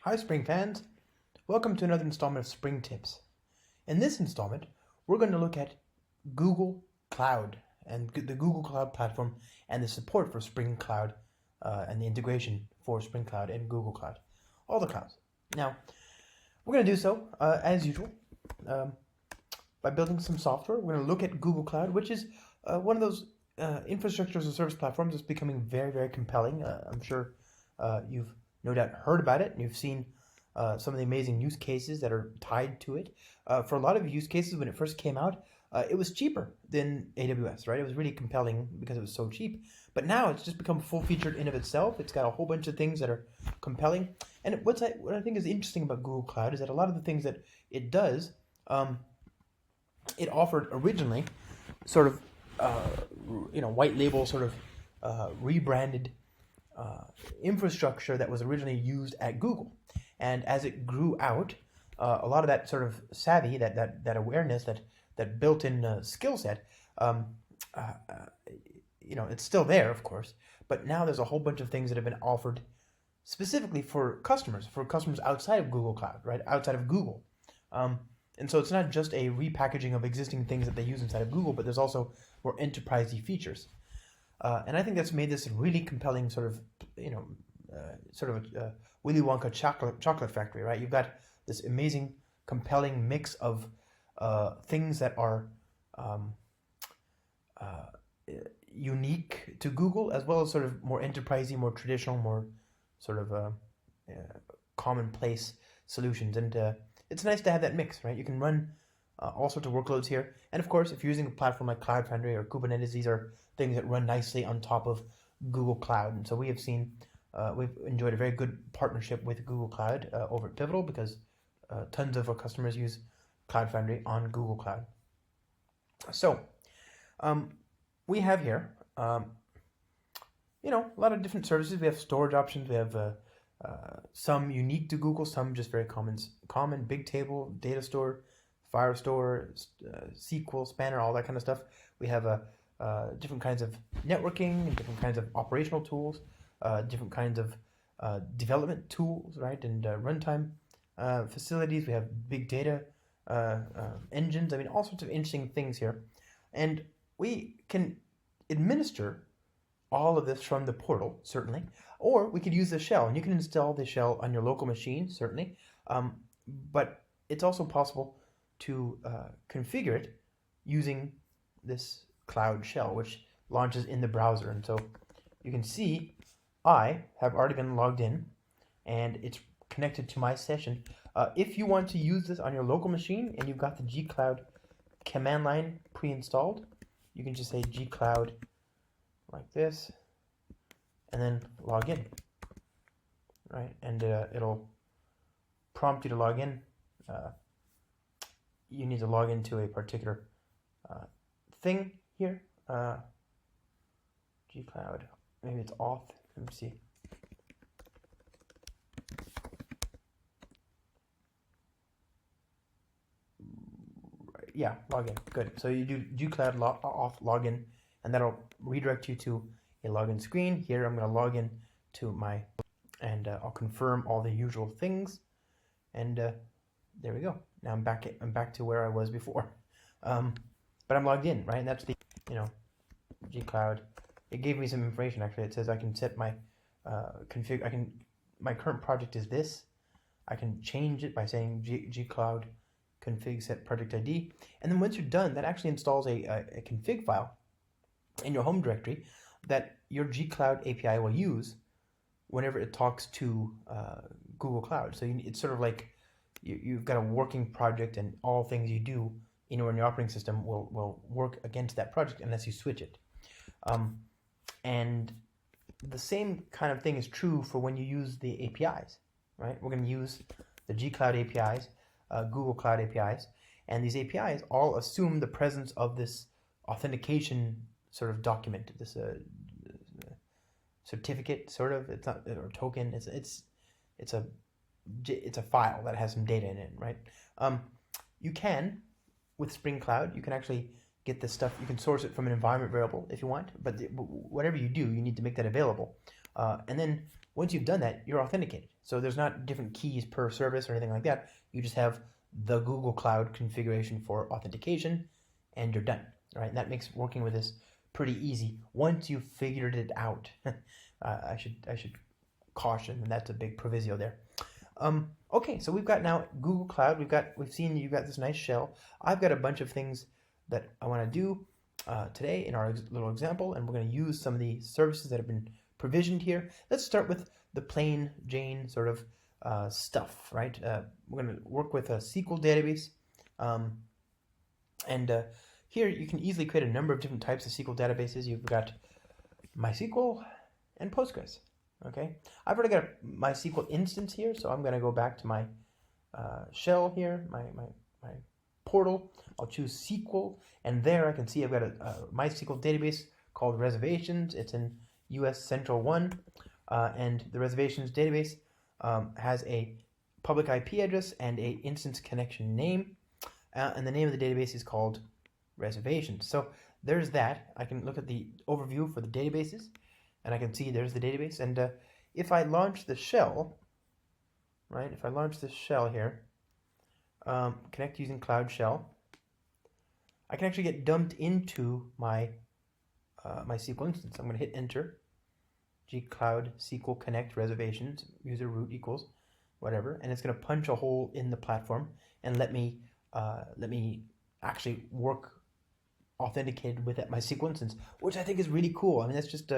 Hi Spring fans, welcome to another installment of Spring Tips. In this installment, we're going to look at Google Cloud and the Google Cloud platform and the support for Spring Cloud and the integration for Spring Cloud and Google Cloud, all the clouds. Now, we're going to do so as usual by building some software. We're going to look at Google Cloud, which is one of those infrastructure as a service platforms that's becoming very, very compelling. I'm sure you've no doubt heard about it and you've seen some of the amazing use cases that are tied to it. For a lot of use cases, when it first came out, it was cheaper than AWS, right? It was really compelling because it was so cheap. But now it's just become full-featured in of itself. It's got a whole bunch of things that are compelling. And what I think is interesting about Google Cloud is that a lot of the things that it does, it offered originally sort of, white label sort of rebranded infrastructure that was originally used at Google. And as it grew out, a lot of that sort of savvy, that awareness, that built-in skill set, it's still there, of course. But now there's a whole bunch of things that have been offered specifically for customers outside of Google Cloud, right? Outside of Google. And so it's not just a repackaging of existing things that they use inside of Google, but there's also more enterprisey features. And I think that's made this a really compelling sort of, Willy Wonka chocolate factory, right? You've got this amazing, compelling mix of things that are unique to Google, as well as sort of more enterprisey, more traditional, more sort of commonplace solutions. And it's nice to have that mix, right? You can run all sorts of workloads here. And of course, if you're using a platform like Cloud Foundry or Kubernetes, these are things that run nicely on top of Google Cloud. And so we have seen, we've enjoyed a very good partnership with Google Cloud over at Pivotal, because tons of our customers use Cloud Foundry on Google Cloud. So we have here, a lot of different services. We have storage options. We have some unique to Google, some just very common, Bigtable, Data Store, Firestore, SQL, Spanner, all that kind of stuff. We have different kinds of networking and different kinds of operational tools, different kinds of development tools, right, and runtime facilities. We have big data engines. I mean, all sorts of interesting things here. And we can administer all of this from the portal, certainly, or we could use the shell, and you can install the shell on your local machine, certainly, but it's also possible to configure it using this Cloud Shell, which launches in the browser. And so you can see I have already been logged in, and it's connected to my session. If you want to use this on your local machine and you've got the gcloud command line pre-installed, you can just say gcloud like this, and then log in, right? And it'll prompt you to log in. You need to log into a particular thing here. gcloud, maybe it's auth. Let me see. Yeah, login. Good. So you do gcloud auth login, and that'll redirect you to a login screen. Here I'm going to log in to my, and I'll confirm all the usual things, and there we go. Now I'm back to where I was before, but I'm logged in, right? And that's the gcloud. It gave me some information actually. It says I can set my config. My current project is this. I can change it by saying gcloud config set project ID, and then once you're done, that actually installs a config file in your home directory that your gcloud API will use whenever it talks to Google Cloud. So it's sort of like you've got a working project, and all things you do in your operating system will work against that project unless you switch it. And the same kind of thing is true for when you use the APIs, right? We're going to use the gcloud APIs, Google Cloud APIs, and these APIs all assume the presence of this authentication sort of document, this certificate, sort of. It's not, or token. It's a file that has some data in it, right? You can, with Spring Cloud, you can actually get this stuff. You can source it from an environment variable if you want, but whatever you do, you need to make that available. And then Once you've done that, you're authenticated. So there's not different keys per service or anything like that. You just have the Google Cloud configuration for authentication, and you're done. All right, and that makes working with this pretty easy once you've figured it out. I should caution, and that's a big proviso there. Okay, so we've got now Google Cloud. We've seen you've got this nice shell. I've got a bunch of things that I want to do today in our little example, and we're going to use some of the services that have been provisioned here. Let's start with the plain Jane sort of stuff, right? We're going to work with a SQL database, and here you can easily create a number of different types of SQL databases. You've got MySQL and Postgres. Okay, I've already got a MySQL instance here, so I'm going to go back to my shell here, my portal. I'll choose SQL, and there I can see I've got a MySQL database called reservations. It's in US Central 1, and the reservations database has a public IP address and a instance connection name, and the name of the database is called reservations. So there's that. I can look at the overview for the databases, and I can see there's the database. And if I launch the shell, right, if I launch this shell here, connect using Cloud Shell, I can actually get dumped into my SQL instance. I'm going to hit enter, gcloud SQL connect reservations, user root equals whatever, and it's going to punch a hole in the platform and let me actually work authenticated with my SQL instance, which I think is really cool. I mean, that's just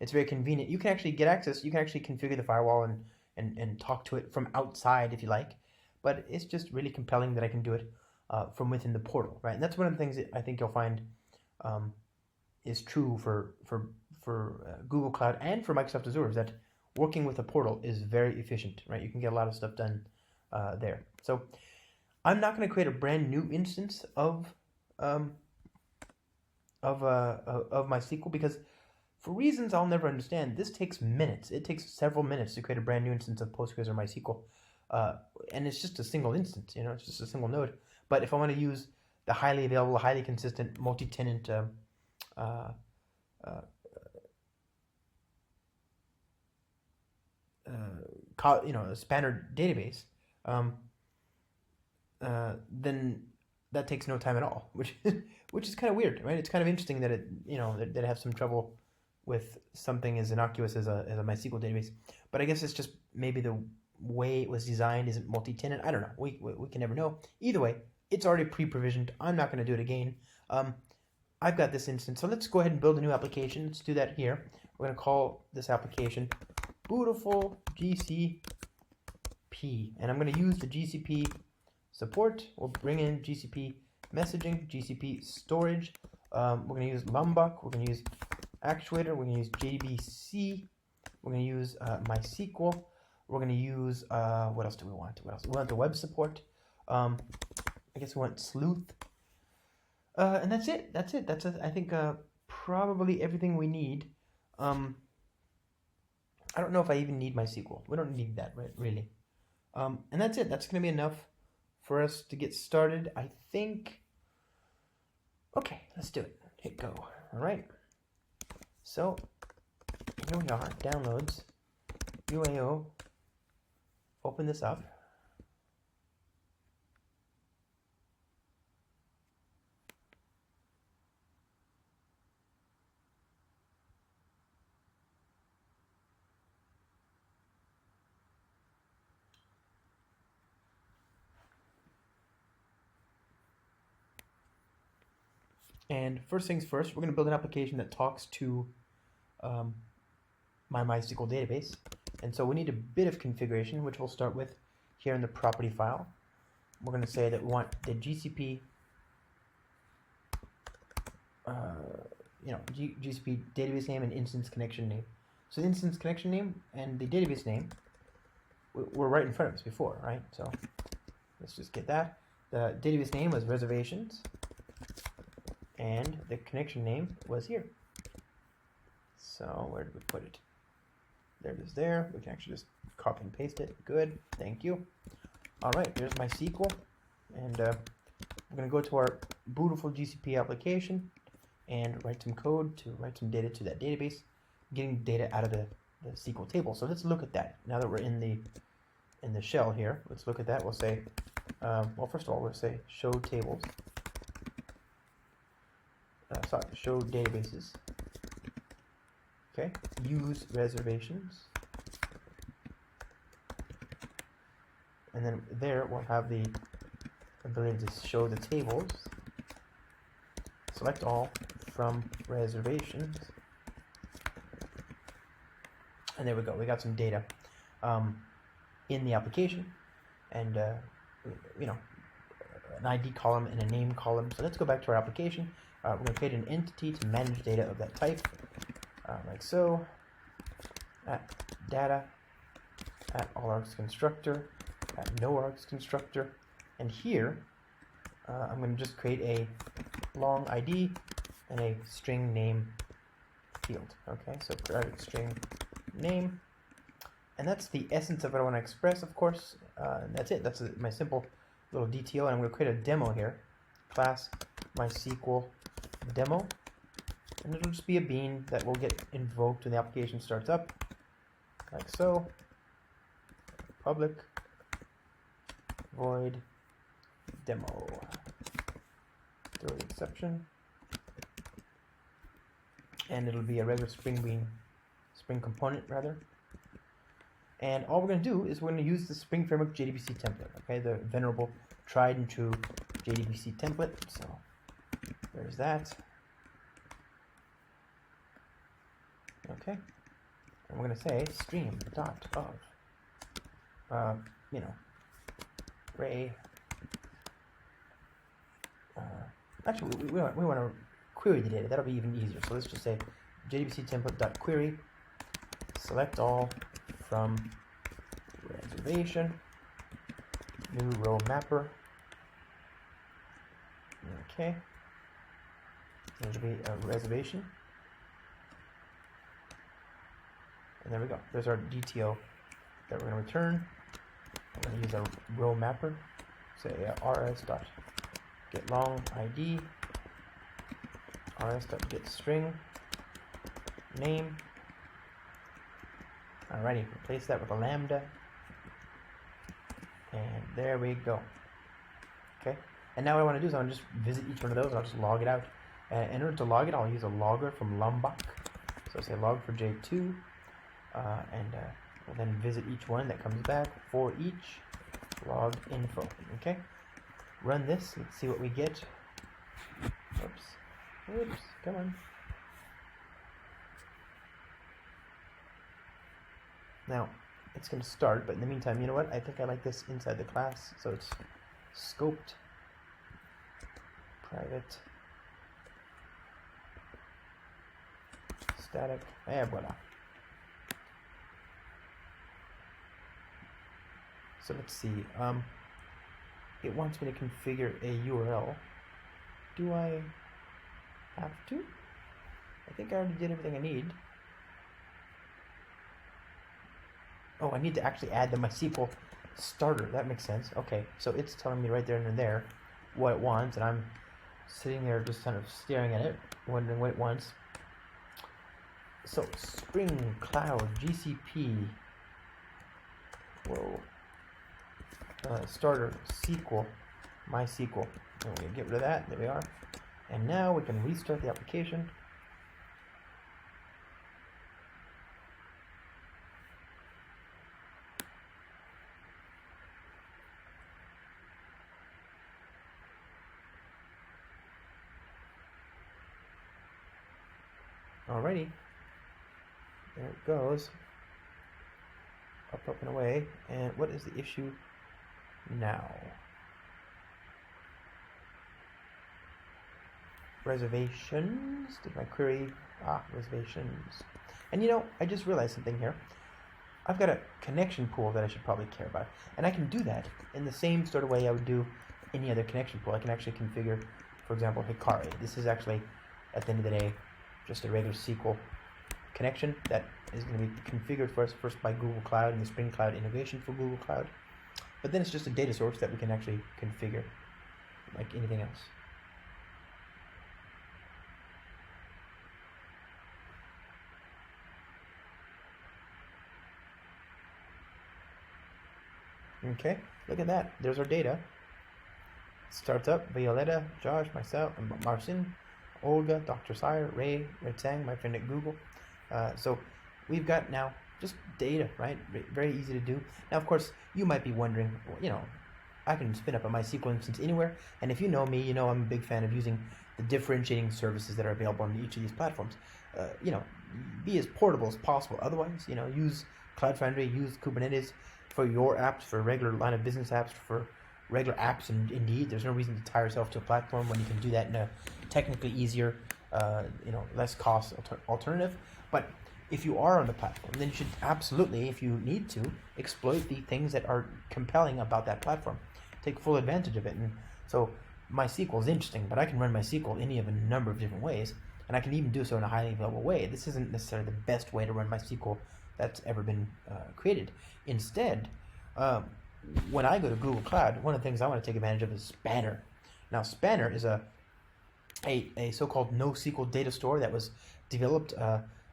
it's very convenient. You can actually get access. You can actually configure the firewall and talk to it from outside if you like, but it's just really compelling that I can do it from within the portal, right? And that's one of the things that I think you'll find is true for Google Cloud and for Microsoft Azure, is that working with a portal is very efficient, right? You can get a lot of stuff done there. So I'm not going to create a brand new instance of MySQL, because for reasons I'll never understand, this takes minutes. It takes several minutes to create a brand new instance of Postgres or MySQL, and it's just a single instance. You know, it's just a single node. But if I want to use the highly available, highly consistent, multi-tenant a spanner database, then that takes no time at all, which is kind of weird, right? It's kind of interesting that it have some trouble with something as innocuous as a MySQL database, but I guess it's just maybe the way it was designed isn't multi-tenant. I don't know. We can never know. Either way, it's already pre-provisioned. I'm not going to do it again. I've got this instance, so let's go ahead and build a new application. Let's do that here. We're going to call this application Bootiful GCP, and I'm going to use the GCP support. We'll bring in GCP messaging, GCP storage. We're going to use Lombok. We're going to use Actuator. We're going to use JBC. We're going to use MySQL. We're going to use what else do we want? We want the web support. I guess we want Sleuth. And that's it. That's I think probably everything we need. I don't know if I even need MySQL. We don't need that, right? Really. And that's it. That's going to be enough for us to get started, I think. Okay, let's do it. Hit go. All right. So here we are. Downloads. UAO. Open this up. And first things first, we're going to build an application that talks to my MySQL database. And so we need a bit of configuration, which we'll start with here in the property file. We're going to say that we want the GCP, GCP database name and instance connection name. So the instance connection name and the database name were right in front of us before, right? So let's just get that. The database name was reservations, and the connection name was here. So where did we put it? There it is there. We can actually just copy and paste it. Good, thank you. All right, here's my SQL. And we're gonna go to our Bootiful GCP application and write some code to write some data to that database, getting data out of the the SQL table. So let's look at that. Now that we're in the shell here, let's look at that. We'll say, well, first of all, we'll say show tables. Sorry, show databases. Okay, use reservations. And then there we'll have the ability to show the tables. Select all from reservations. And there we go. We got some data in the application, and you know, an ID column and a name column. So let's go back to our application. We're going to create an entity to manage data of that type, like so. At data, at all_args constructor, at no_args constructor, and here I'm going to just create a long ID and a string name field. Okay, so private string name, and that's the essence of what I want to express, of course. That's it. That's my simple little DTO, and I'm going to create a demo here. Class MySQL demo, and it'll just be a bean that will get invoked when the application starts up, like so. Public void demo, throw the exception, and it'll be a regular spring component rather. And all we're going to do is we're going to use the Spring Framework JDBC template, okay, the venerable, tried and true JDBC template. So there's that. Okay, and we're going to say stream dot of, you know, Ray. Actually, we want to query the data. That'll be even easier. So let's just say JDBC template dot query. Select all from reservation. New row mapper. Okay. It'll be a reservation. And there we go. There's our DTO that we're going to return. I'm going to use a row mapper. Say rs.getLongID, rs.getString name. Alrighty, replace that with a lambda. And there we go. Okay. And now what I want to do is I want to just visit each one of those, and I'll just log it out. And in order to log it, I'll use a logger from Lombok. So I'll say log for J2. And we'll then visit each one that comes back for each log info. Okay, run this. Let's see what we get. Oops, come on. Now it's going to start, but in the meantime, you know what? I think I like this inside the class, so it's scoped private static. And voila. So let's see, it wants me to configure a URL. Do I have to? I think I already did everything I need. Oh, I need to actually add the MySQL starter. That makes sense. Okay, so it's telling me right there and there what it wants, and I'm sitting there just kind of staring at it, wondering what it wants. So, Spring Cloud, GCP, whoa. Starter SQL, MySQL. And we're going to get rid of that. There we are. And now we can restart the application. Alrighty. There it goes. Up and away. And what is the issue now? Reservations. Did my query? Reservations. And you know, I just realized something here. I've got a connection pool that I should probably care about. And I can do that in the same sort of way I would do any other connection pool. I can actually configure, for example, Hikari. This is actually, at the end of the day, just a regular SQL connection that is going to be configured for us first by Google Cloud and the Spring Cloud integration for Google Cloud. But then it's just a data source that we can actually configure like anything else. Okay, look at that. There's our data. Starts up, Violetta, Josh, myself, Marcin, Olga, Dr. Sire, Ray, Red Sang, my friend at Google. So we've got now just data, right? Very easy to do. Now, of course, you might be wondering, I can spin up a MySQL instance anywhere, and if you know me, you know I'm a big fan of using the differentiating services that are available on each of these platforms. Be as portable as possible. Otherwise, use Cloud Foundry, use Kubernetes for your apps, for regular line of business apps, for regular apps, and indeed, there's no reason to tie yourself to a platform when you can do that in a technically easier, less cost alternative. But if you are on the platform, then you should absolutely, if you need to, exploit the things that are compelling about that platform. Take full advantage of it. And so MySQL is interesting, but I can run MySQL any of a number of different ways, and I can even do so in a highly available way. This isn't necessarily the best way to run MySQL that's ever been created. Instead, when I go to Google Cloud, one of the things I want to take advantage of is Spanner. Now, Spanner is a so-called NoSQL data store that was developed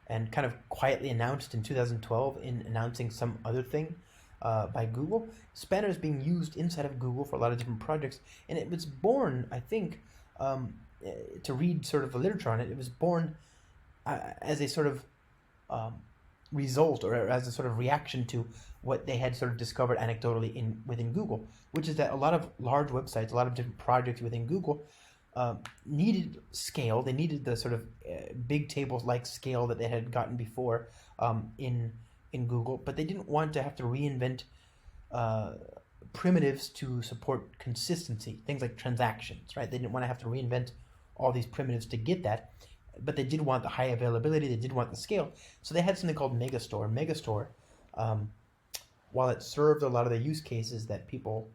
and kind of quietly announced in 2012 in announcing some other thing by Google. Spanner is being used inside of Google for a lot of different projects, and it was born, I think, to read sort of the literature on it, it was born as a sort of result or as a sort of reaction to what they had sort of discovered anecdotally within Google, which is that a lot of large websites, a lot of different projects within Google needed scale. They needed the sort of big tables-like scale that they had gotten before in Google, but they didn't want to have to reinvent primitives to support consistency, things like transactions, right? They didn't want to have to reinvent all these primitives to get that, but they did want the high availability, they did want the scale. So they had something called Megastore. Megastore, while it served a lot of the use cases that people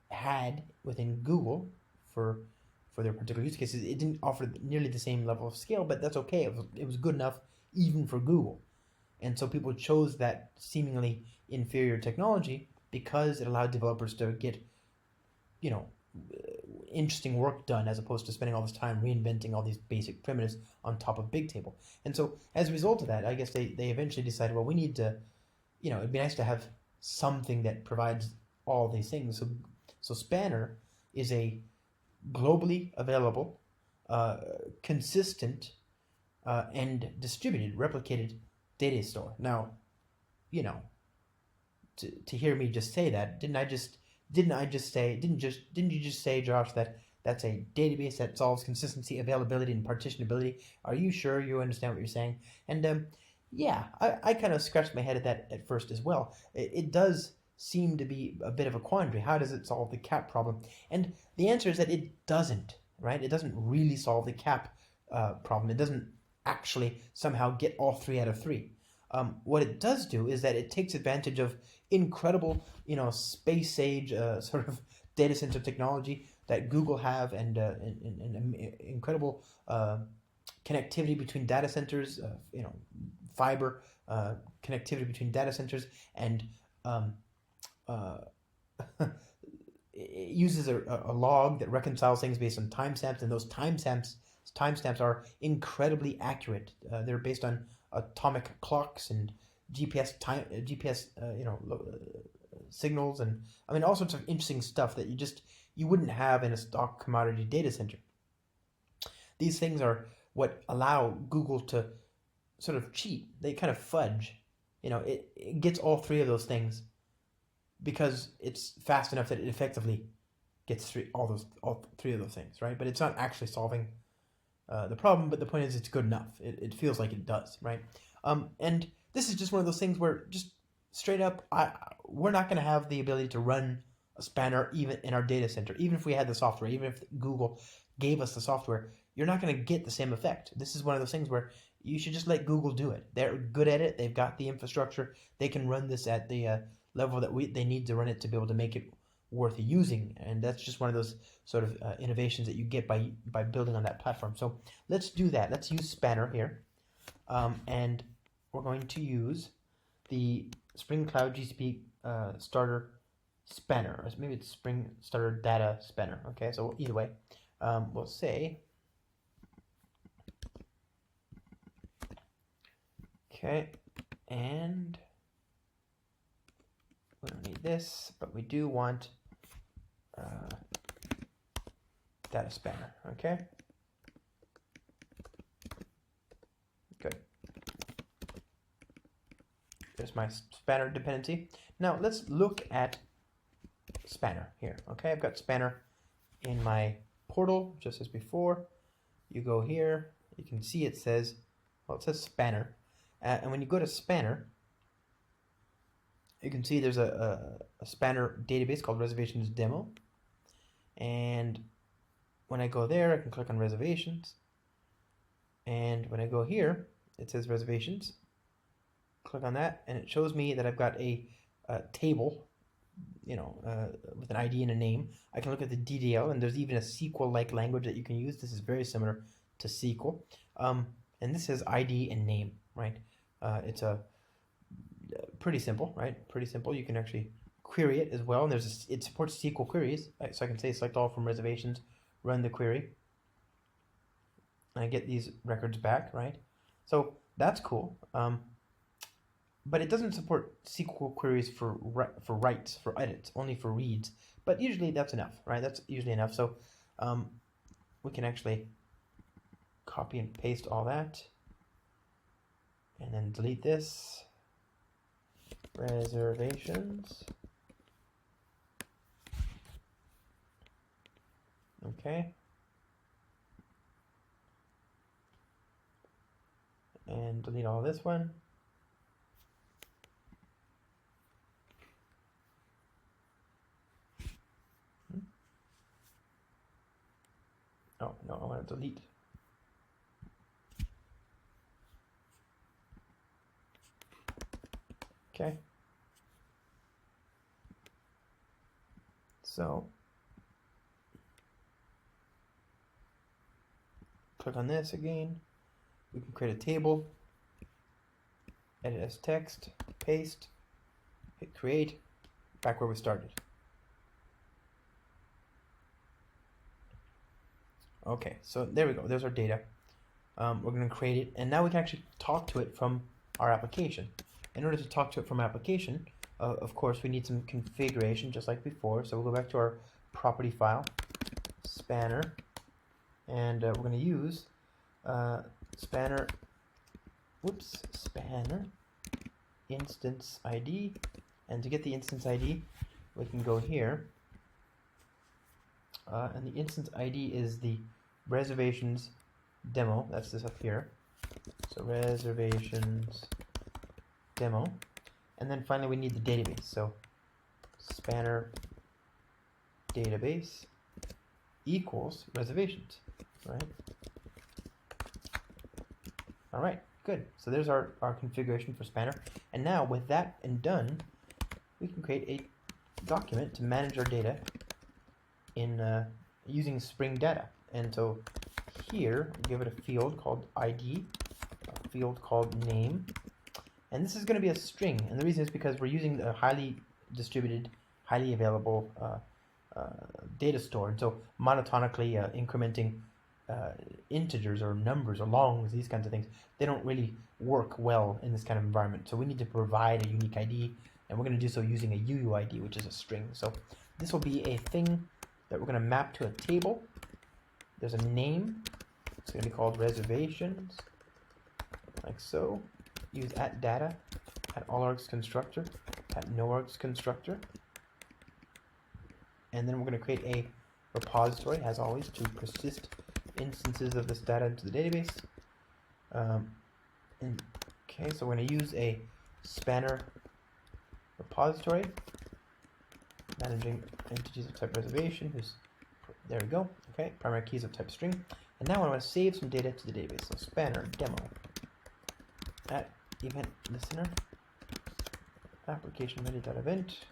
had within Google for their particular use cases, it didn't offer nearly the same level of scale, but that's okay. It was good enough even for Google. And so people chose that seemingly inferior technology because it allowed developers to get, interesting work done as opposed to spending all this time reinventing all these basic primitives on top of Bigtable. And so as a result of that, I guess they eventually decided, well, we need to, it'd be nice to have something that provides all these things. So Spanner is a globally available, consistent, and distributed, replicated data store. Now, to hear me just say that, didn't you just say, Josh, that that's a database that solves consistency, availability, and partitionability? Are you sure you understand what you're saying? And yeah, I kind of scratched my head at that at first as well. It does seem to be a bit of a quandary. How does it solve the cap problem? And the answer is that it doesn't, right? It doesn't really solve the cap problem. It doesn't actually somehow get all 3 out of 3. What it does do is that it takes advantage of incredible, space age sort of data center technology that Google have, and incredible connectivity between data centers, fiber connectivity between data centers, and it uses a log that reconciles things based on timestamps, and those timestamps are incredibly accurate. They're based on atomic clocks and GPS signals, and I mean all sorts of interesting stuff that you wouldn't have in a stock commodity data center. These things are what allow Google to sort of cheat. They kind of fudge. It gets all 3 of those things because it's fast enough that it effectively gets all 3 of those things, right? But it's not actually solving the problem, but the point is it's good enough. It feels like it does, right? And this is just one of those things where just straight up, we're not going to have the ability to run a Spanner even in our data center. Even if we had the software, even if Google gave us the software, you're not going to get the same effect. This is one of those things where you should just let Google do it. They're good at it. They've got the infrastructure. They can run this at the level that they need to run it to be able to make it worth using, and that's just one of those sort of innovations that you get by building on that platform. So let's do that. Let's use Spanner here, and we're going to use the Spring Cloud GCP Starter Spanner, or maybe it's Spring Starter Data Spanner. Okay, so either way, we'll say okay, and We don't need this, but we do want data spanner. Okay. Good. There's my spanner dependency. Now let's look at spanner here. Okay, I've got spanner in my portal just as before. You go here, you can see it says, well, it says spanner. And when you go to spanner, you can see there's a spanner database called reservations demo. And when I go there, I can click on reservations. And when I go here, it says reservations. Click on that, and it shows me that I've got a table, with an ID and a name. I can look at the DDL, and there's even a SQL-like language that you can use. This is very similar to SQL. And this says ID and name, right? It's pretty simple, right? Pretty simple. You can actually query it as well, and it supports SQL queries. Right? So I can say select all from reservations, run the query, and I get these records back, right? So that's cool. But it doesn't support SQL queries for writes, for edits, only for reads. But usually that's enough, right? That's usually enough. So we can actually copy and paste all that, and then delete this. Reservations. Okay. And delete all this one. Oh, no, I want to delete. Okay. So click on this again. We can create a table, edit as text, paste, hit create, back where we started. Okay, so there we go. There's our data. We're going to create it, and now we can actually talk to it from our application. In order to talk to it from application, of course, we need some configuration, just like before. So we'll go back to our property file, spanner, and we're going to use spanner instance ID. And to get the instance ID, we can go here. And the instance ID is the reservations demo. That's this up here. So reservations demo. And then finally we need the database. So spanner database equals reservations, right? All right, good. So there's our configuration for spanner. And now with that done, we can create a document to manage our data in using Spring Data. And so here, we'll give it a field called ID, a field called name, and this is going to be a string. And the reason is because we're using a highly distributed, highly available data store, and so monotonically incrementing integers or numbers or longs, these kinds of things, they don't really work well in this kind of environment. So we need to provide a unique ID, and we're going to do so using a UUID, which is a string. So this will be a thing that we're going to map to a table. There's a name. It's going to be called reservations, like so. Use @data, @allargs constructor, @noargs constructor. And then we're going to create a repository, as always, to persist instances of this data into the database. Okay, so we're going to use a spanner repository, managing entities of type reservation. There we go. Okay, primary keys of type string. And now I want to save some data to the database. So spanner demo @event listener application ready.event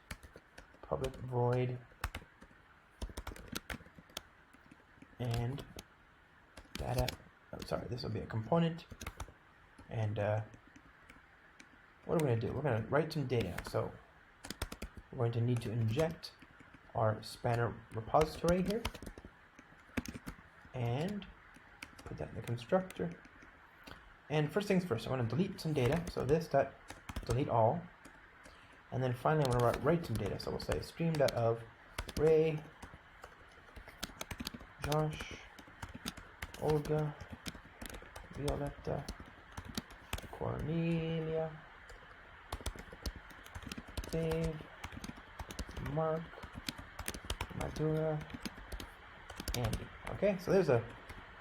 public void and data. Oh, sorry, this will be a component. And what are we going to do? We're going to write some data. So we're going to need to inject our spanner repository here and put that in the constructor. And first things first, I want to delete some data. So this delete all. And then finally, I'm going to write some data. So we'll say stream.of Ray, Josh, Olga, Violetta, Cornelia, Dave, Mark, Madura, Andy. Okay, so there's a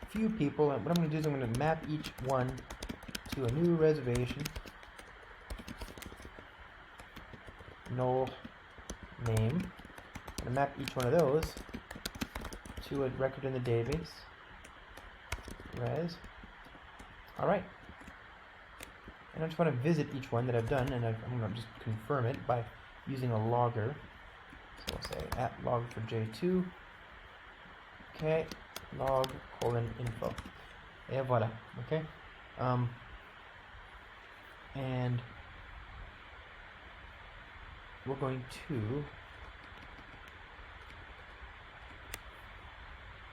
few people, and what I'm going to do is I'm going to map each one to a new reservation. Null name. I'm going to map each one of those to a record in the database. Res. Alright. And I just want to visit each one that I've done, and I'm going to just confirm it by using a logger. So I'll say at log for J2. Okay. Log :info. Et voila. Okay. And we're going to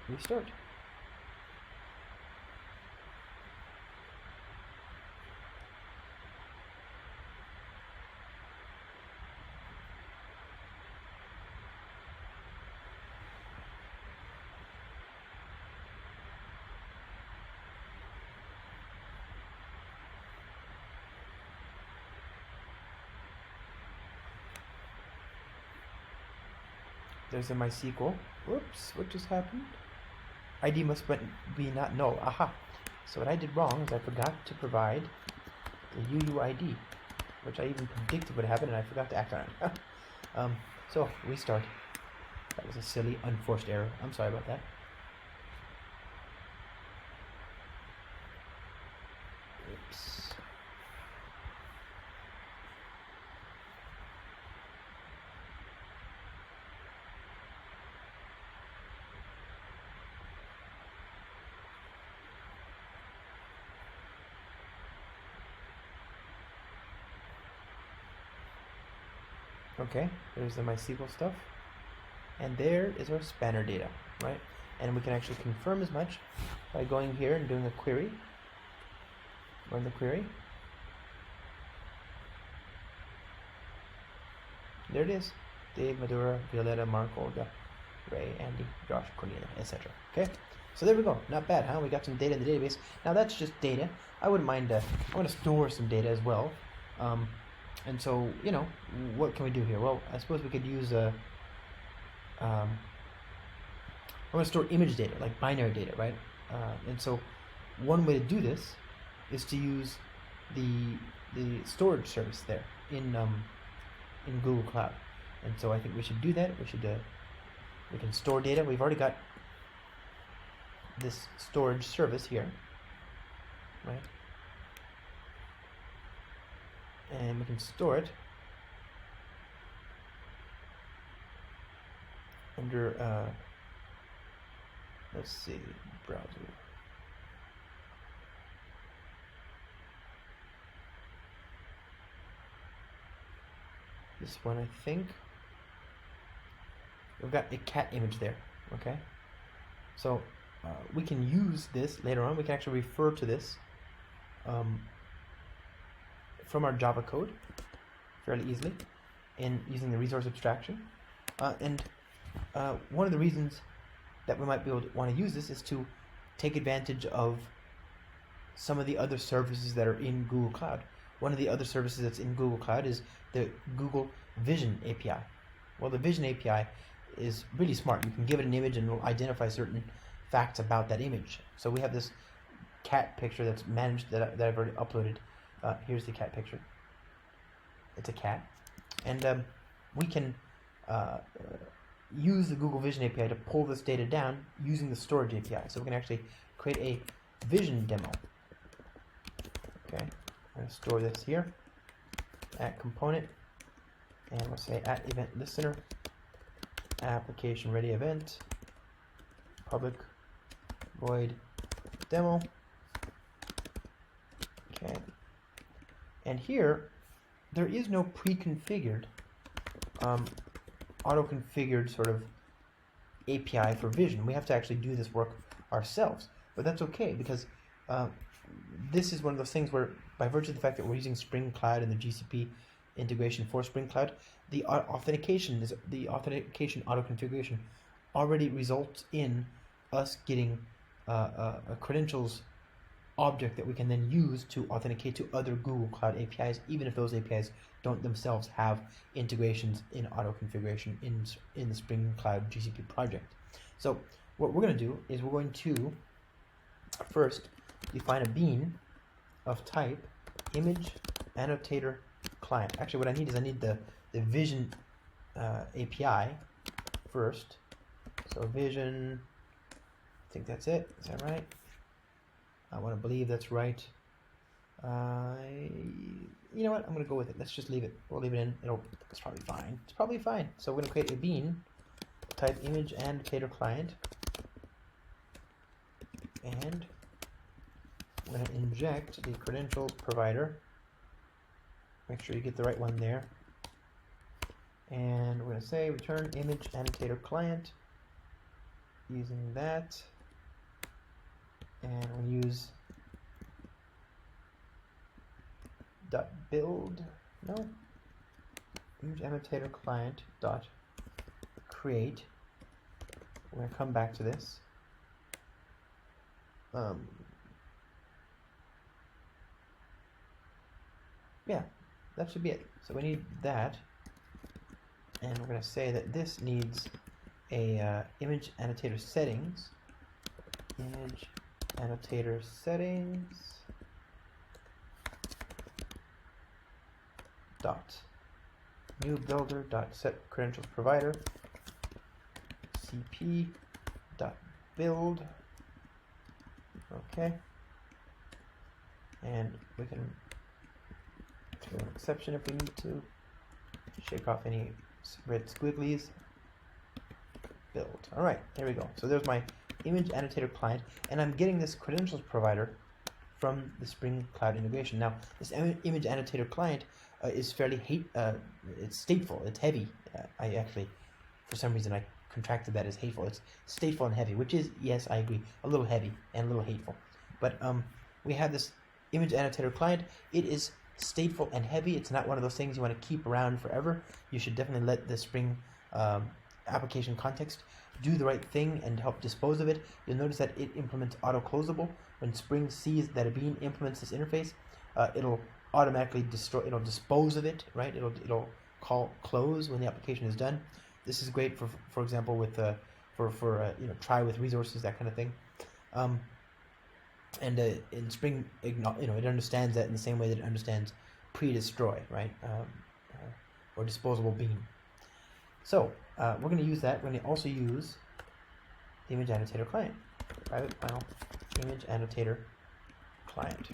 restart. There's a MySQL. Whoops, what just happened? ID must be not null. Aha. So what I did wrong is I forgot to provide the UUID, which I even predicted would happen, and I forgot to act on it. So restart. That was a silly, unforced error. I'm sorry about that. Oops. Okay, there's the MySQL stuff, and there is our spanner data, right? And we can actually confirm as much by going here and doing a query. Run the query. There it is. Dave, Madura, Violetta, Mark, Olga, Ray, Andy, Josh, Cornelia, etc. Okay, so there we go. Not bad, huh? We got some data in the database. Now that's just data. I wouldn't mind. I want to store some data as well. And so, you know, what can we do here? Well, I suppose we could use I want to store image data, like binary data, right? And so, one way to do this is to use the storage service there in Google Cloud. And so, I think we should do that. We can store data. We've already got this storage service here, right? And we can store it under let's see, browser. This one, I think. We've got a cat image there, okay? So we can use this later on. We can actually refer to this from our Java code fairly easily in using the resource abstraction. And one of the reasons that we might be able to want to use this is to take advantage of some of the other services that are in Google Cloud. One of the other services that's in Google Cloud is the Google Vision API. Well, the Vision API is really smart. You can give it an image and it'll identify certain facts about that image. So we have this cat picture that's managed that I've already uploaded. Here's the cat picture. It's a cat. And we can use the Google Vision API to pull this data down using the storage API. So we can actually create a vision demo. Okay, I'm going to store this here at component, and we'll say at event listener, application ready event, public void demo. Okay, and here there is no pre-configured auto-configured sort of API for Vision. We have to actually do this work ourselves, but that's okay because this is one of those things where, by virtue of the fact that we're using Spring Cloud and the GCP integration for Spring Cloud, the authentication auto configuration already results in us getting a credentials object that we can then use to authenticate to other Google Cloud APIs, even if those APIs don't themselves have integrations in auto configuration in the Spring Cloud GCP project. So what we're going to do is we're going to first define a bean of type image annotator client. Actually, what I need is the vision API first. So vision, I think that's it. Is that right? I want to believe that's right. You know what? I'm going to go with it. Let's just leave it. We'll leave it in. It's probably fine. It's probably fine. So we're going to create a bean type image annotator client, and I'm going to inject the credentials provider. Make sure you get the right one there. And we're going to say return image annotator client using that. And we'll use .build, no, image annotator client dot create. We're going to come back to this. Yeah, that should be it. So we need that, and we're going to say that this needs a image annotator settings. Image annotator settings dot new builder dot set credentials provider cp dot build. Okay, and we can throw an exception if we need to, shake off any red squigglies. Build. All right, there we go. So there's my image annotator client, and I'm getting this credentials provider from the Spring Cloud integration. Now, this image annotator client is fairly it's stateful. It's heavy. I actually, for some reason, I contracted that as hateful. It's stateful and heavy, which is, yes, I agree, a little heavy and a little hateful. But we have this image annotator client. It is stateful and heavy. It's not one of those things you want to keep around forever. You should definitely let the Spring application context do the right thing and help dispose of it. You'll notice that it implements auto closable. When Spring sees that a bean implements this interface, it'll automatically dispose of it, right? It'll call close when the application is done. This is great for example with try with resources, that kind of thing. And in Spring, it understands that in the same way that it understands pre-destroy, right? Or disposable bean. So we're going to use that. We're going to also use the image annotator client, private file image annotator client.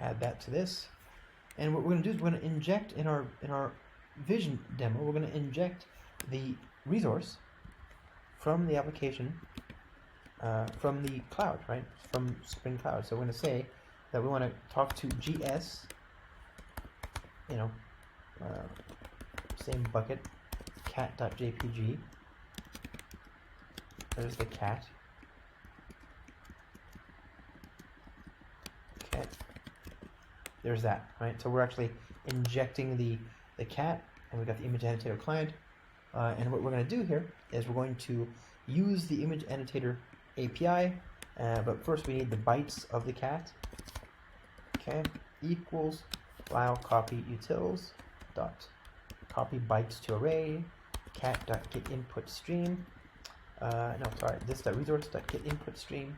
Add that to this, and what we're going to do is we're going to inject in our vision demo. We're going to inject the resource from the application, from the cloud, right? From Spring Cloud. So we're going to say that we want to talk to GS, same bucket, cat.jpg. There's the cat. Okay. There's that, right? So we're actually injecting the cat, and we've got the image annotator client. And what we're going to do here is we're going to use the image annotator API, but first we need the bytes of the cat. Okay, equals file copy utils dot copy bytes to array cat dot get input stream. This dot resource dot get input stream.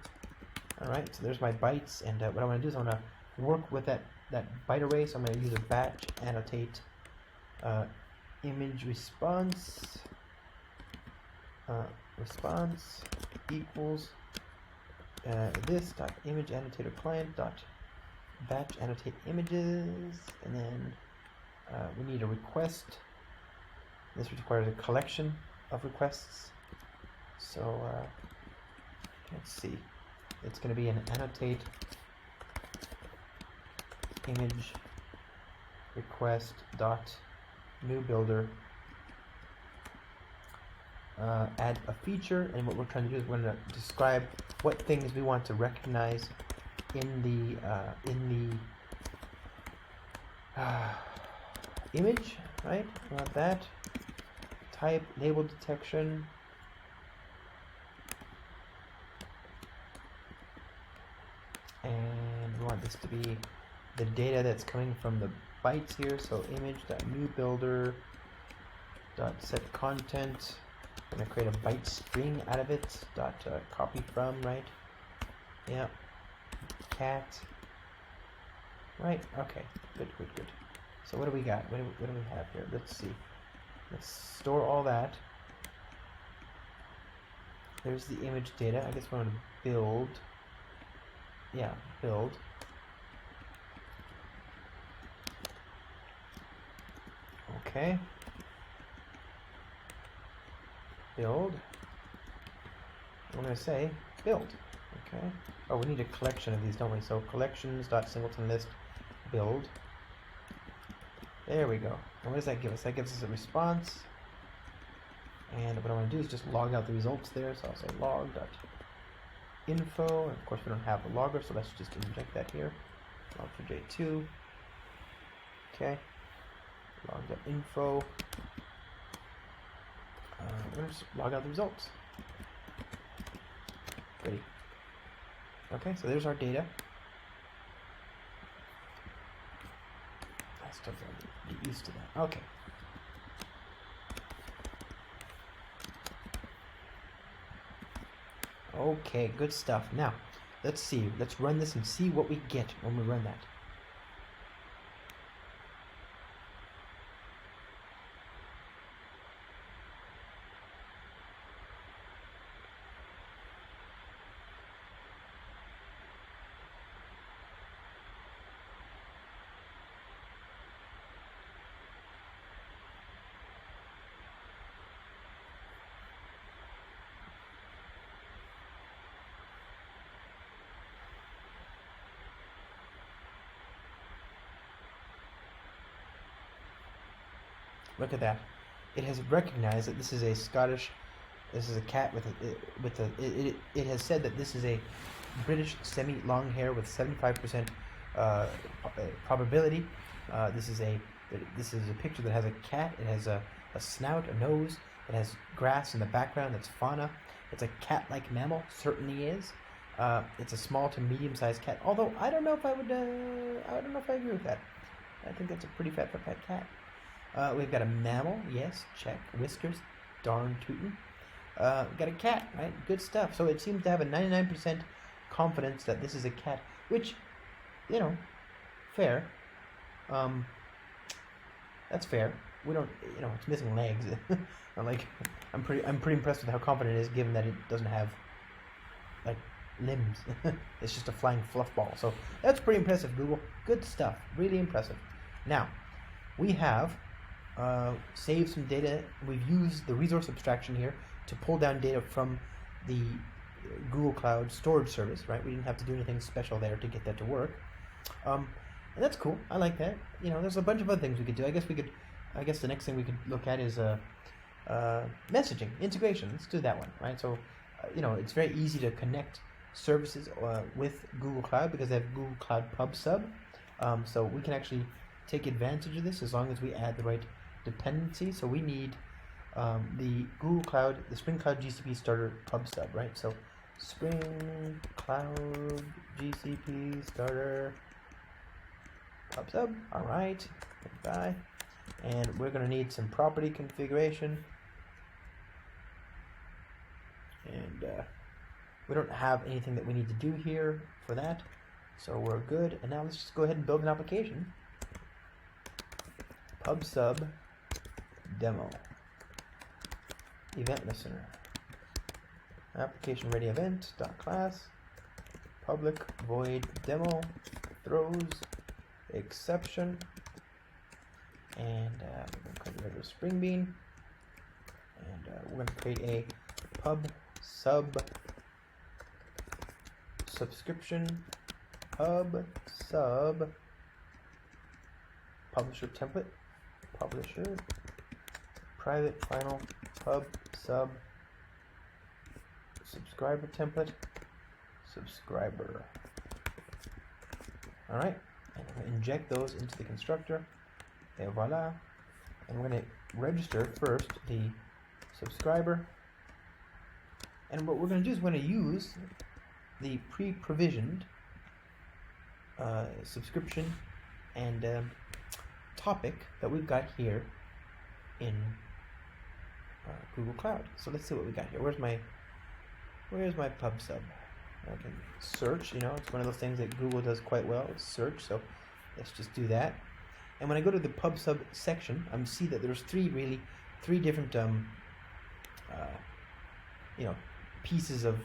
All right, so there's my bytes, and what I want to do is I want to work with that byte array. So I'm going to use a batch annotate image response equals this dot image annotator client dot batch annotate images, and then we need a request. This requires a collection of requests. So let's see. It's going to be an annotate image request dot new builder. Add a feature, and what we're trying to do is we're going to describe what things we want to recognize in the Image, right? We want that. Type, label detection. And we want this to be the data that's coming from the bytes here. So image.newBuilder.set content. I'm going to create a byte string out of it. Copy from, right? Yeah. Cat. Right, okay. Good. So what do we got? What do we have here? Let's see. Let's store all that. There's the image data. I guess we're going to build. Yeah, build. Okay. Build. I'm going to say build. Okay. Oh, we need a collection of these, don't we? So collections.singleton-list build. There we go. And what does that give us? That gives us a response. And what I want to do is just log out the results there. So I'll say log.info. And of course, we don't have a logger, so let's just inject that here. Log for J2. Okay. Log.info. We're going to just log out the results. Ready. Okay, so there's our data. I still gotta get used to that. Okay. Okay, good stuff. Now, let's see. Let's run this and see what we get when we run that. Look at that. It has recognized that this is a Scottish, this is a cat it has said that this is a British semi-long hair with 75% probability. This is a picture that has a cat. It has a snout, a nose. It has grass in the background. That's fauna. It's a cat-like mammal. Certainly is. It's a small to medium-sized cat. Although I don't know if I would. I don't know if I agree with that. I think that's a pretty fat cat. We've got a mammal, yes, check. Whiskers, darn tootin'. We've got a cat, right? Good stuff. So it seems to have a 99% confidence that this is a cat, which, you know, fair. That's fair. We don't, you know, it's missing legs. I'm pretty impressed with how confident it is, given that it doesn't have, like, limbs. It's just a flying fluff ball. So that's pretty impressive, Google. Good stuff. Really impressive. Now, we have saved some data. We've used the resource abstraction here to pull down data from the Google Cloud storage service, right? We didn't have to do anything special there to get that to work. And that's cool. I like that. You know, there's a bunch of other things we could do. I guess the next thing we could look at is messaging, integration. Let's do that one, right? So, you know, it's very easy to connect services with Google Cloud because they have Google Cloud Pub Sub. So we can actually take advantage of this as long as we add the right dependency. So we need the Google Cloud, the Spring Cloud GCP Starter Pub Sub, right? So Spring Cloud GCP Starter Pub Sub. All right, goodbye. And we're going to need some property configuration. And we don't have anything that we need to do here for that. So we're good. And now let's just go ahead and build an application. Pub sub demo event listener application ready event dot class public void demo throws exception, and we're going to create a regular Spring Bean, and we're going to create a pub sub subscription pub sub publisher template. Publisher, private final pub sub subscriber template, subscriber. All right, And we're going to inject those into the constructor. Et voila. And we're going to register first the subscriber. And what we're going to do is we're going to use the pre-provisioned subscription and topic that we've got here in Google Cloud. So let's see what we got here. Where's my pub sub? I can search. It's one of those things that Google does quite well. It's search. So let's just do that. And when I go to the pub sub section, I see that there's three different pieces of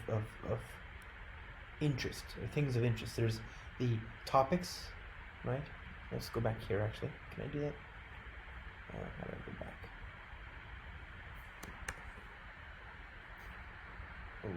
interest, or things of interest. There's the topics, right? Let's go back here. Actually, can I do that? How do I go back? Oh.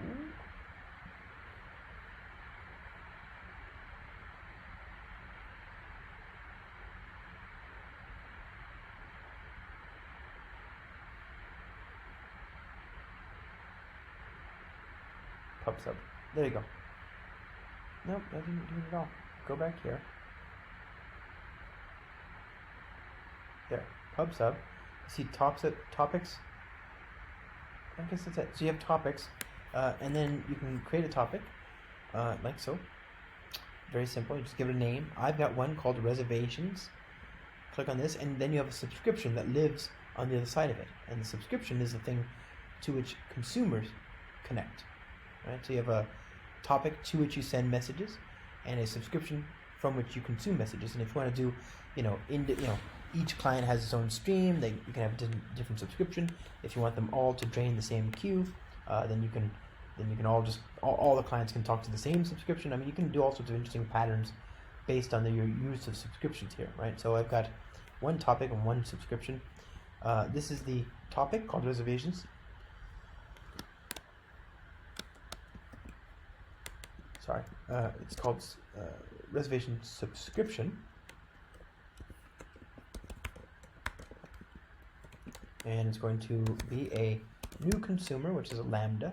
Pub sub. There you go. Nope, that didn't do it at all. Go back here. There. Pub sub. See topics? I guess that's it. So you have topics, and then you can create a topic, like so. Very simple. You just give it a name. I've got one called reservations. Click on this, and then you have a subscription that lives on the other side of it. And the subscription is the thing to which consumers connect. Right? So you have a topic to which you send messages, and a subscription from which you consume messages. And if you want to do, each client has its own stream. You can have a different subscription. If you want them all to drain the same queue, then you can all the clients can talk to the same subscription. I mean, you can do all sorts of interesting patterns based on your use of subscriptions here, right? So I've got one topic and one subscription. This is the topic called reservations. Sorry, it's called reservation subscription. And it's going to be a new consumer, which is a lambda.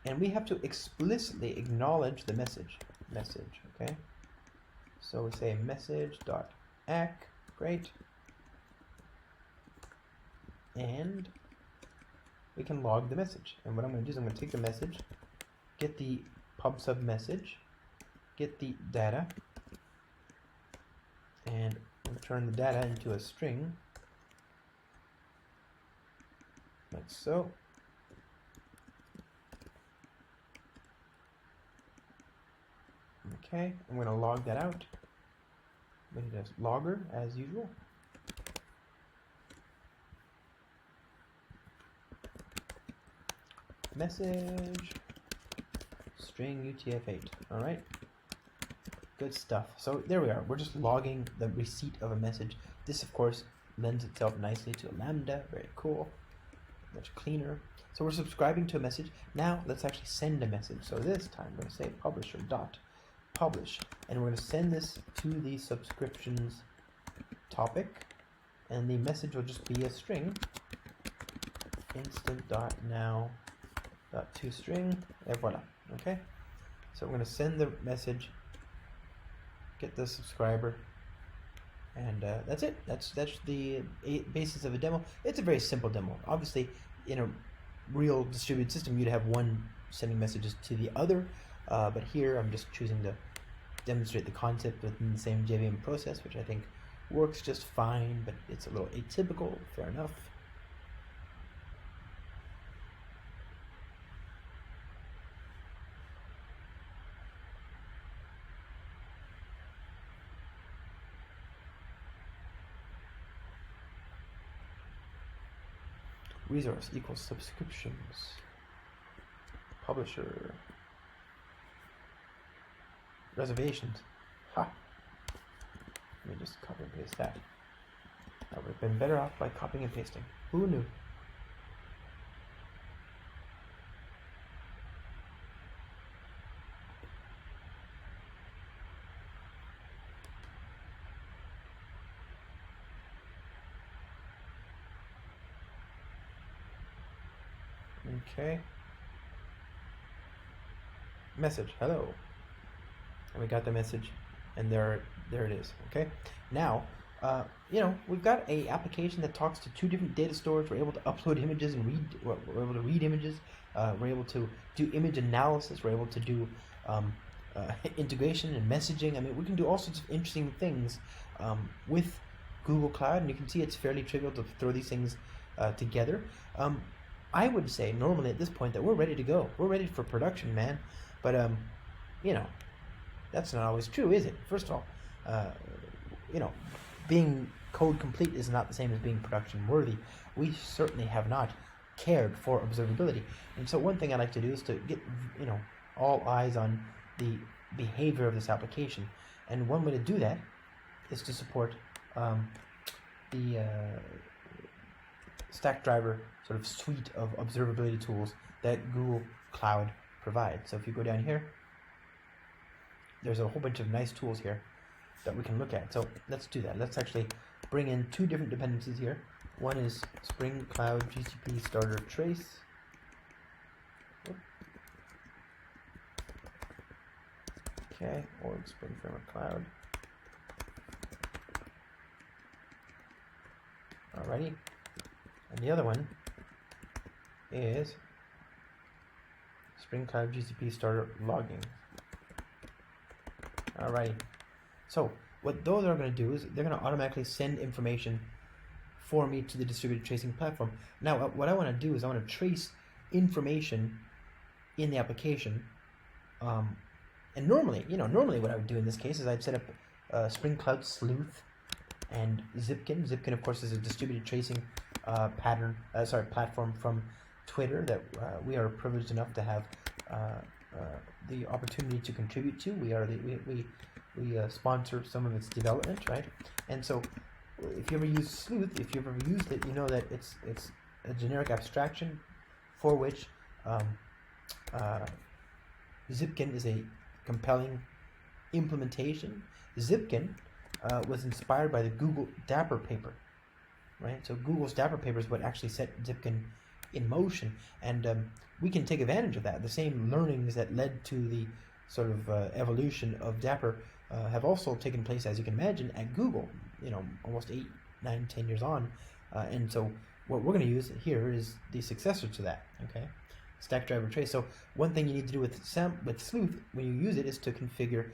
And we have to explicitly acknowledge the message, okay? So we say message.ac, great. And we can log the message. And what I'm going to do is I'm going to take the message, get the pub sub message, get the data, and turn the data into a string, like so. Okay, I'm going to log that out. We need a logger as usual. Message string UTF-8. All right, good stuff. So there we are. We're just logging the receipt of a message. This, of course, lends itself nicely to a lambda. Very cool. Much cleaner. So we're subscribing to a message. Now let's actually send a message. So this time we're going to say publisher dot publish, and we're going to send this to the subscriptions topic, and the message will just be a string, instant.now.toString, and voila. Okay, so we're going to send the message, get the subscriber, and that's it. That's the basis of a demo. It's a very simple demo. Obviously, in a real distributed system, you'd have one sending messages to the other, but here I'm just choosing to demonstrate the concept within the same JVM process, which I think works just fine, but it's a little atypical. Fair enough. Resource equals subscriptions. Publisher. Reservations. Ha! Let me just copy and paste that. I would have been better off by copying and pasting. Who knew? Okay. Message. Hello. And we got the message, and there are There it is. Okay. Now, we've got a application that talks to two different data stores. We're able to upload images and read. We're able to read images. We're able to do image analysis. We're able to do integration and messaging. I mean, we can do all sorts of interesting things with Google Cloud, and you can see it's fairly trivial to throw these things together. I would say normally at this point that we're ready to go. We're ready for production, man. But that's not always true, is it? First of all, being code complete is not the same as being production worthy. We certainly have not cared for observability. And so one thing I like to do is to get, all eyes on the behavior of this application. And one way to do that is to support the Stackdriver sort of suite of observability tools that Google Cloud provides. So if you go down here, there's a whole bunch of nice tools here that we can look at. So let's do that. Let's actually bring in two different dependencies here. One is Spring Cloud GCP Starter Trace. Okay, org Spring Framework Cloud. Alrighty. And the other one is Spring Cloud GCP Starter Logging. Alrighty. So what those are going to do is they're going to automatically send information for me to the distributed tracing platform. Now, what I want to do is I want to trace information in the application. And normally what I would do in this case is I'd set up Spring Cloud Sleuth and Zipkin. Zipkin, of course, is a distributed tracing platform from Twitter that we are privileged enough to have the opportunity to contribute to. We sponsor some of its development, right? And so, if you ever use Sleuth, if you've ever used it, you know that it's a generic abstraction for which Zipkin is a compelling implementation. Zipkin was inspired by the Google Dapper paper, right? So Google's Dapper paper is what actually set Zipkin in motion, and we can take advantage of that. The same learnings that led to the sort of evolution of Dapper have also taken place, as you can imagine, at Google, almost 8, 9, 10 years on. And so what we're going to use here is the successor to that, okay? Stackdriver Trace. So one thing you need to do with Sleuth when you use it is to configure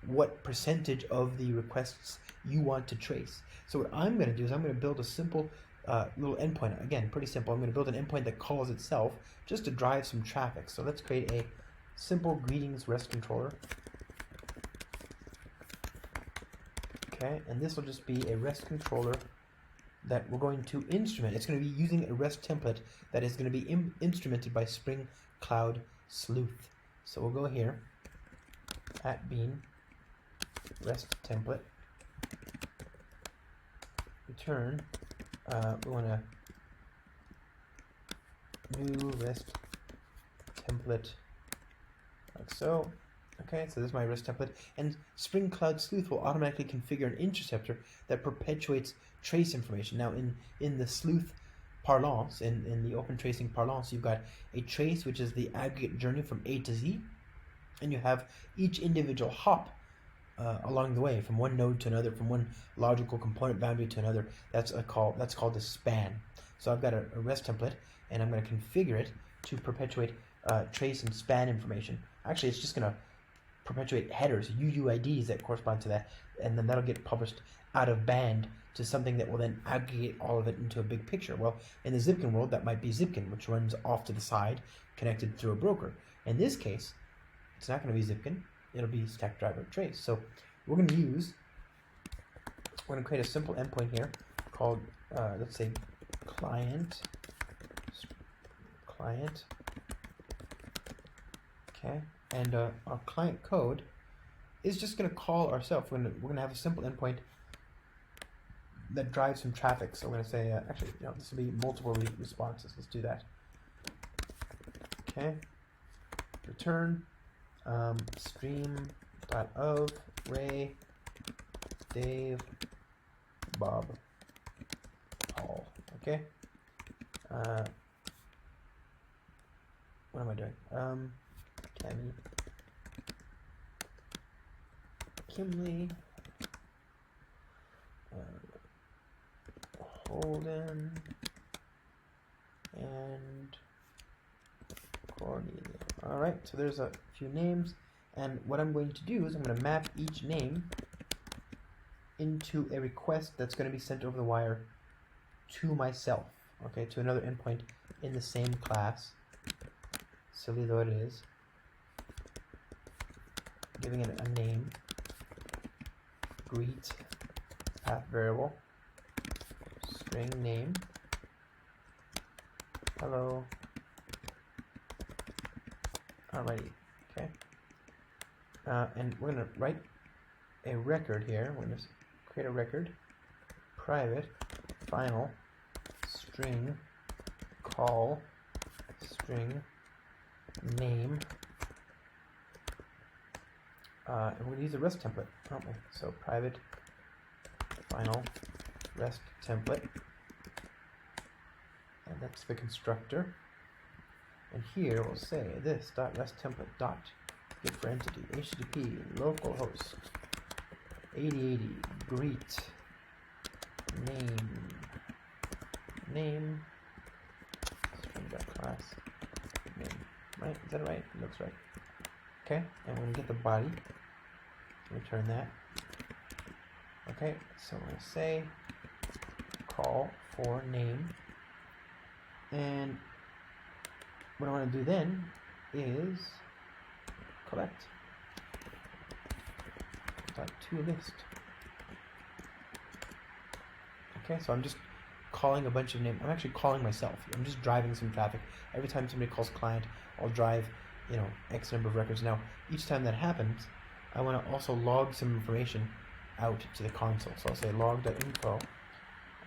what percentage of the requests you want to trace. So what I'm going to do is I'm going to build a simple little endpoint. Again, pretty simple. I'm going to build an endpoint that calls itself just to drive some traffic. So let's create a simple greetings REST controller. Okay, and this will just be a REST controller that we're going to instrument. It's going to be using a REST template that is going to be instrumented by Spring Cloud Sleuth. So we'll go here, @bean REST template, return, we want to new REST template, like so. Okay, so this is my REST template, and Spring Cloud Sleuth will automatically configure an interceptor that perpetuates trace information. Now, in the Sleuth parlance, in the open tracing parlance, you've got a trace, which is the aggregate journey from A to Z, and you have each individual hop along the way from one node to another, from one logical component boundary to another. That's called the span. So I've got a REST template, and I'm going to configure it to perpetuate trace and span information. Actually, it's just going to perpetuate headers, UUIDs that correspond to that, and then that'll get published out of band to something that will then aggregate all of it into a big picture. Well, in the Zipkin world, that might be Zipkin, which runs off to the side, connected through a broker. In this case, it's not going to be Zipkin, it'll be Stackdriver Trace. So we're going to create a simple endpoint here called, let's say, client, okay, and our client code is just going to call ourselves. We're going to have a simple endpoint that drives some traffic. So we're going to say, actually, this will be multiple responses. Let's do that. Okay, return stream.of Ray, Dave, Bob, Paul. Okay. What am I doing? Cammy, Kimley, Holden and Cornelia. Alright, so there's a few names, and what I'm going to do is I'm going to map each name into a request that's going to be sent over the wire to myself, okay, to another endpoint in the same class, silly though it is, giving it a name, greet, path variable, string name, hello. Alrighty, okay. And we're going to write a record here. We're going to create a record, private, final, string, call, string, name. And we're going to use a REST template, aren't we? So private, final, REST template. And that's the constructor. And here we'll say this dot rest template dot get for entity HTTP localhost 8080 greet name string dot class name. Right? Is that right? It looks right. Okay, and we're gonna get the body. Return that. Okay, so I'm gonna say call for name, and what I want to do then is collect .toList. Okay, so I'm just calling a bunch of names. I'm actually calling myself. I'm just driving some traffic. Every time somebody calls client, I'll drive, X number of records. Now, each time that happens, I want to also log some information out to the console. So I'll say log.info,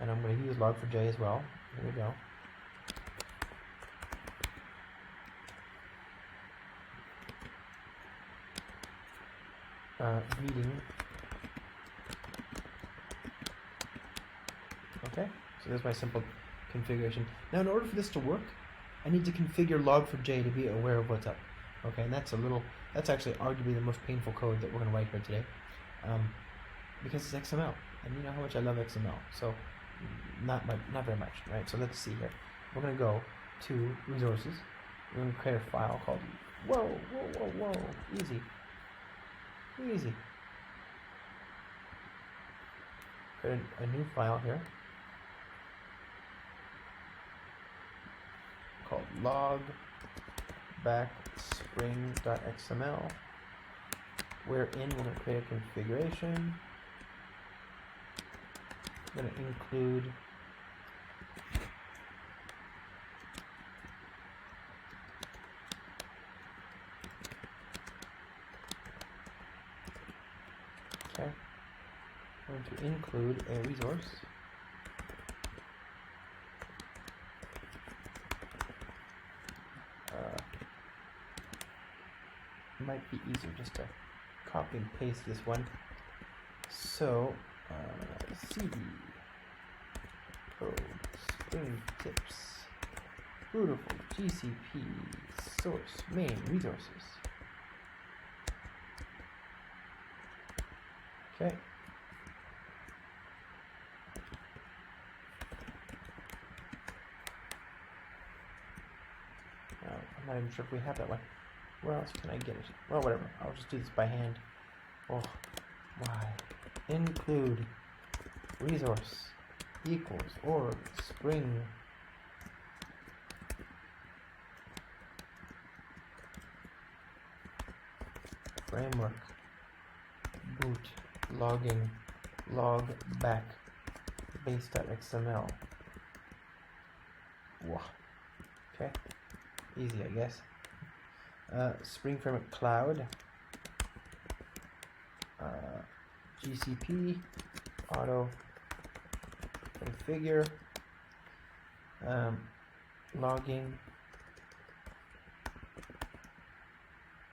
and I'm going to use log4j as well. Here we go. Reading. Okay, so there's my simple configuration. Now, in order for this to work, I need to configure log4j to be aware of what's up. Okay, and that's actually arguably the most painful code that we're going to write here today, because it's XML, and you know how much I love XML. So, not very much, right? So let's see here. We're going to go to resources. We're going to create a file called whoa, easy. Create a new file here called log back spring.xml, wherein we're going to create a configuration. I'm going to include going to include a resource might be easier just to copy and paste this one. So cd code spring tips Bootiful GCP source main resources. Okay. I'm not even sure if we have that one. Where else can I get it? Well, whatever. I'll just do this by hand. Oh, why? Include resource equals org spring framework boot logging log back base.xml. Wow. Okay. Easy, I guess. Spring Framework Cloud, GCP, auto configure, logging,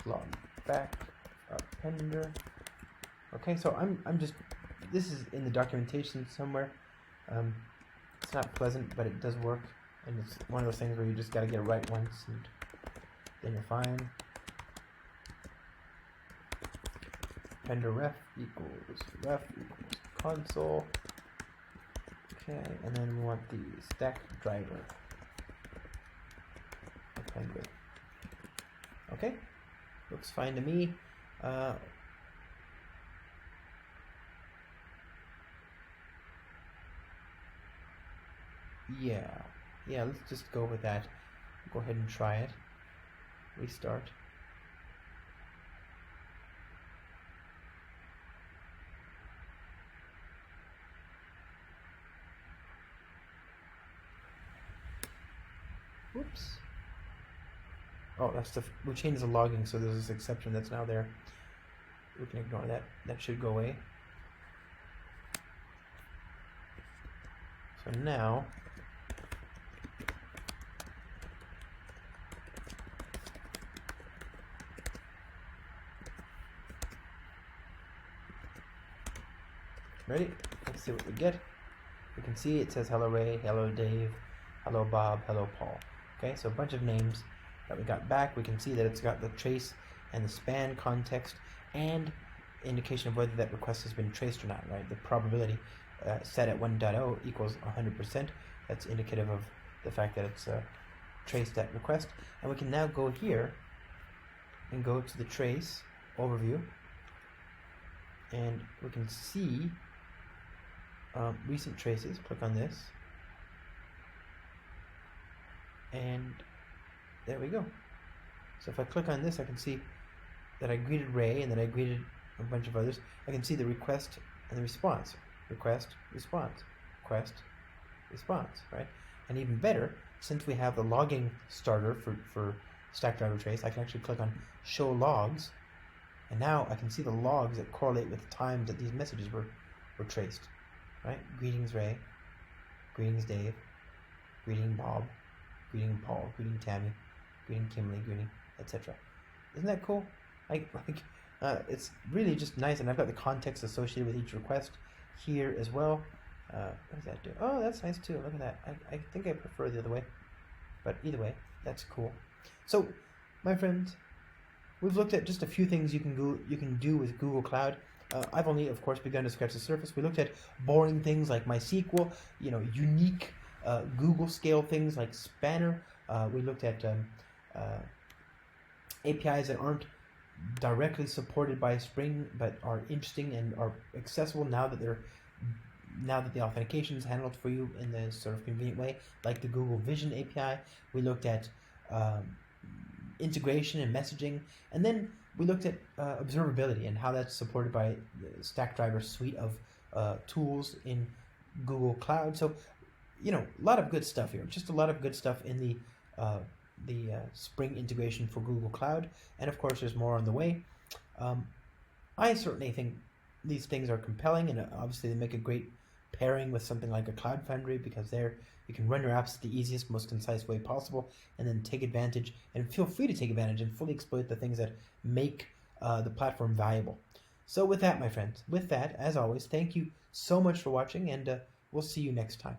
log back, appender. Okay, so I'm just, this is in the documentation somewhere. It's not pleasant, but it does work, and it's one of those things where you just got to get it right once, and then you're fine. Appender ref equals console Okay, and then we want the stack driver. Good. Okay, looks fine to me. Yeah, let's just go with that. Go ahead and try it. Restart. Whoops. Oh, we changed the logging, so there's this exception that's now there. We can ignore that. That should go away. So now, ready? Let's see what we get. We can see it says hello Ray, hello Dave, hello Bob, hello Paul. Okay, so a bunch of names that we got back. We can see that it's got the trace and the span context and indication of whether that request has been traced or not, right? The probability set at 1.0 equals 100%. That's indicative of the fact that it's traced that request. And we can now go here and go to the trace overview, and we can see recent traces. Click on this, and there we go. So if I click on this, I can see that I greeted Ray and that I greeted a bunch of others. I can see the request and the response. Request, response, request, response, right? And even better, since we have the logging starter for stack driver trace, I can actually click on show logs, and now I can see the logs that correlate with the times that these messages were traced, right? Greetings Ray, greetings Dave, greeting Bob, greeting Paul, greeting Tammy, greeting Kimberly, greeting, etc. Isn't that cool? It's really just nice, and I've got the context associated with each request here as well. What does that do? Oh, that's nice too. Look at that. I think I prefer the other way, but either way, that's cool. So, my friends, we've looked at just a few things you can do with Google Cloud. I've only, of course, begun to scratch the surface. We looked at boring things like MySQL, unique Google scale things like Spanner. We looked at APIs that aren't directly supported by Spring but are interesting and are accessible now that the authentication is handled for you in this sort of convenient way, like the Google Vision API. We looked at integration and messaging, and then we looked at observability and how that's supported by the Stackdriver suite of tools in Google Cloud. So, a lot of good stuff here. Just a lot of good stuff in the Spring integration for Google Cloud, and of course there's more on the way. I certainly think these things are compelling, and obviously they make a great pairing with something like a Cloud Foundry, because there you can run your apps the easiest, most concise way possible, and then take advantage, and feel free to take advantage and fully exploit the things that make the platform valuable. So with that, my friends, as always, thank you so much for watching, and we'll see you next time.